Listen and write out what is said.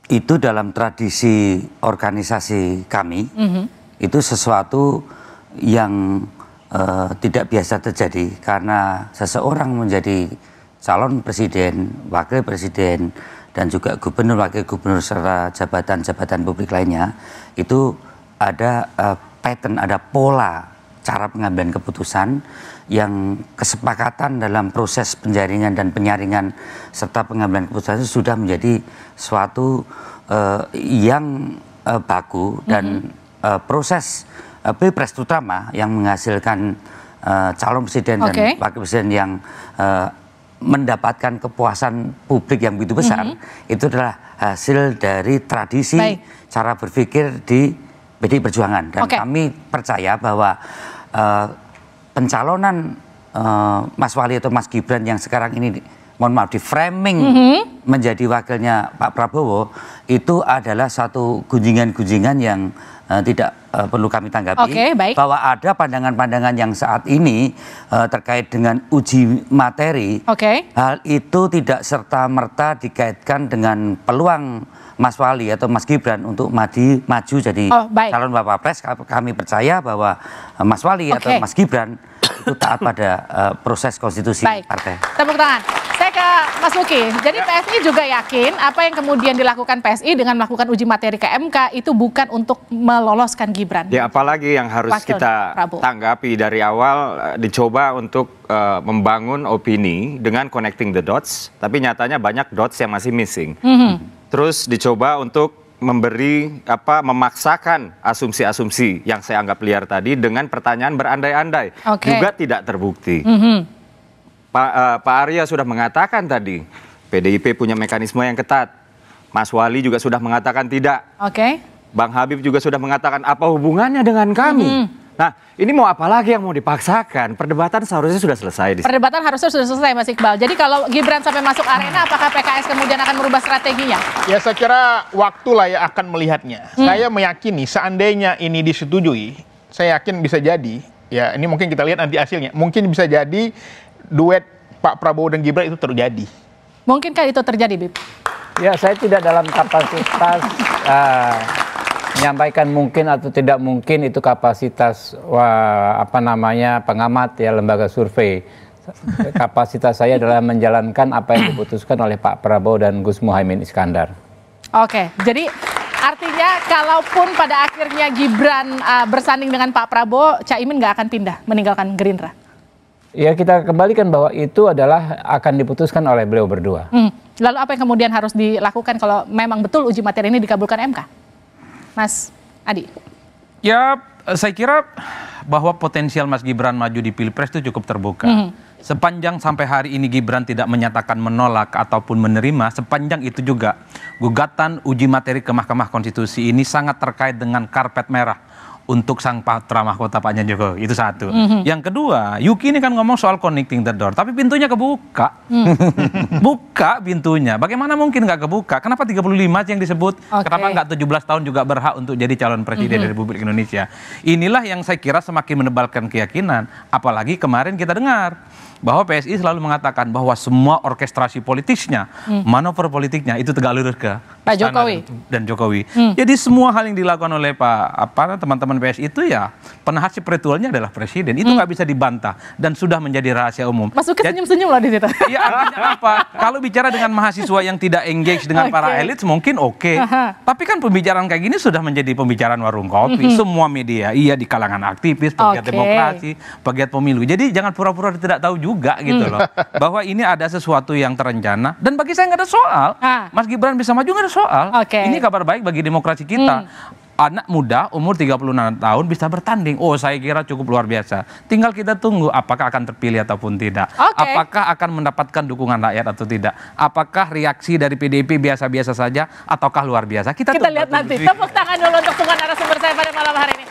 Itu dalam tradisi organisasi kami, itu sesuatu yang tidak biasa terjadi karena seseorang menjadi calon presiden, wakil presiden, dan juga gubernur, wakil gubernur, serta jabatan-jabatan publik lainnya, itu ada pattern, ada pola cara pengambilan keputusan yang kesepakatan dalam proses penjaringan dan penyaringan serta pengambilan keputusan itu sudah menjadi suatu yang baku dan proses Pilpres terutama yang menghasilkan calon presiden dan wakil presiden yang mendapatkan kepuasan publik yang begitu besar, itu adalah hasil dari tradisi cara berpikir di PDI Perjuangan. Dan kami percaya bahwa pencalonan Mas Wali atau Mas Gibran yang sekarang ini, mohon maaf, di framing menjadi wakilnya Pak Prabowo, itu adalah satu gunjingan-gunjingan yang tidak perlu kami tanggapi, bahwa ada pandangan-pandangan yang saat ini terkait dengan uji materi, hal itu tidak serta-merta dikaitkan dengan peluang Mas Wali atau Mas Gibran untuk maju jadi calon Wapres. Kami percaya bahwa Mas Wali atau Mas Gibran itu taat pada proses konstitusi partai. Tepuk tangan. Saya ke Mas Luki. Jadi PSI juga yakin apa yang kemudian dilakukan PSI dengan melakukan uji materi ke MK itu bukan untuk meloloskan Gibran. Ya, apalagi yang harus kita tanggapi dari awal, dicoba untuk membangun opini dengan connecting the dots, tapi nyatanya banyak dots yang masih missing. Terus dicoba untuk memberi memaksakan asumsi-asumsi yang saya anggap liar tadi dengan pertanyaan berandai-andai, juga tidak terbukti. Pak Arya sudah mengatakan tadi, PDIP punya mekanisme yang ketat. Mas Wali juga sudah mengatakan tidak. Bang Habib juga sudah mengatakan apa hubungannya dengan kami. Nah, ini mau apa lagi yang mau dipaksakan? Perdebatan seharusnya sudah selesai. Perdebatan harusnya sudah selesai, Mas Iqbal. Jadi kalau Gibran sampai masuk arena, apakah PKS kemudian akan merubah strateginya? Ya, saya kira waktulah yang akan melihatnya. Saya meyakini seandainya ini disetujui, saya yakin bisa jadi, ya ini mungkin kita lihat nanti hasilnya, mungkin bisa jadi duet Pak Prabowo dan Gibran itu terjadi. Mungkinkah itu terjadi, Bib? Ya, saya tidak dalam kapasitas menyampaikan mungkin atau tidak mungkin, itu kapasitas pengamat ya, lembaga survei. Kapasitas saya adalah menjalankan apa yang diputuskan oleh Pak Prabowo dan Gus Muhaimin Iskandar. Jadi artinya kalaupun pada akhirnya Gibran bersanding dengan Pak Prabowo, Caimin nggak akan pindah meninggalkan Gerindra? Ya, kita kembalikan bahwa itu adalah akan diputuskan oleh beliau berdua. Lalu apa yang kemudian harus dilakukan kalau memang betul uji materi ini dikabulkan MK? Mas Adi. Ya, saya kira bahwa potensial Mas Gibran maju di Pilpres itu cukup terbuka. Sepanjang sampai hari ini Gibran tidak menyatakan menolak ataupun menerima, sepanjang itu juga gugatan uji materi ke Mahkamah Konstitusi ini sangat terkait dengan karpet merah untuk sang putra mahkota Pak Jokowi. Itu satu. Yang kedua, Yuki ini kan ngomong soal connecting the door, tapi pintunya kebuka. Buka pintunya. Bagaimana mungkin nggak kebuka? Kenapa 35 yang disebut? Kenapa nggak 17 tahun juga berhak untuk jadi calon presiden Republik Indonesia? Inilah yang saya kira semakin menebalkan keyakinan. Apalagi kemarin kita dengar bahwa PSI selalu mengatakan bahwa semua orkestrasi politiknya, manuver politiknya itu tegak lurus ke Pak Jokowi dan Jokowi. Jadi semua hal yang dilakukan oleh teman-teman PSI itu ya penahasi ritualnya adalah presiden. Itu nggak bisa dibantah dan sudah menjadi rahasia umum. Masuk ke senyum-senyum loh di situ. Ya, artinya apa? Kalau bicara dengan mahasiswa yang tidak engage dengan para elit mungkin tapi kan pembicaraan kayak gini sudah menjadi pembicaraan warung kopi. Semua media, di kalangan aktivis, pegiat demokrasi, pegiat pemilu. Jadi jangan pura-pura tidak tahu juga gitu loh. Bahwa ini ada sesuatu yang terencana dan bagi saya nggak ada soal. Mas Gibran bisa maju nggak ada soal. Ini kabar baik bagi demokrasi kita. Anak muda umur 36 tahun bisa bertanding. Saya kira cukup luar biasa. Tinggal kita tunggu apakah akan terpilih ataupun tidak. Apakah akan mendapatkan dukungan rakyat atau tidak. Apakah reaksi dari PDIP biasa-biasa saja ataukah luar biasa. Kita lihat nanti. Tepuk tangan dulu untuk semua narasumber saya pada malam hari ini.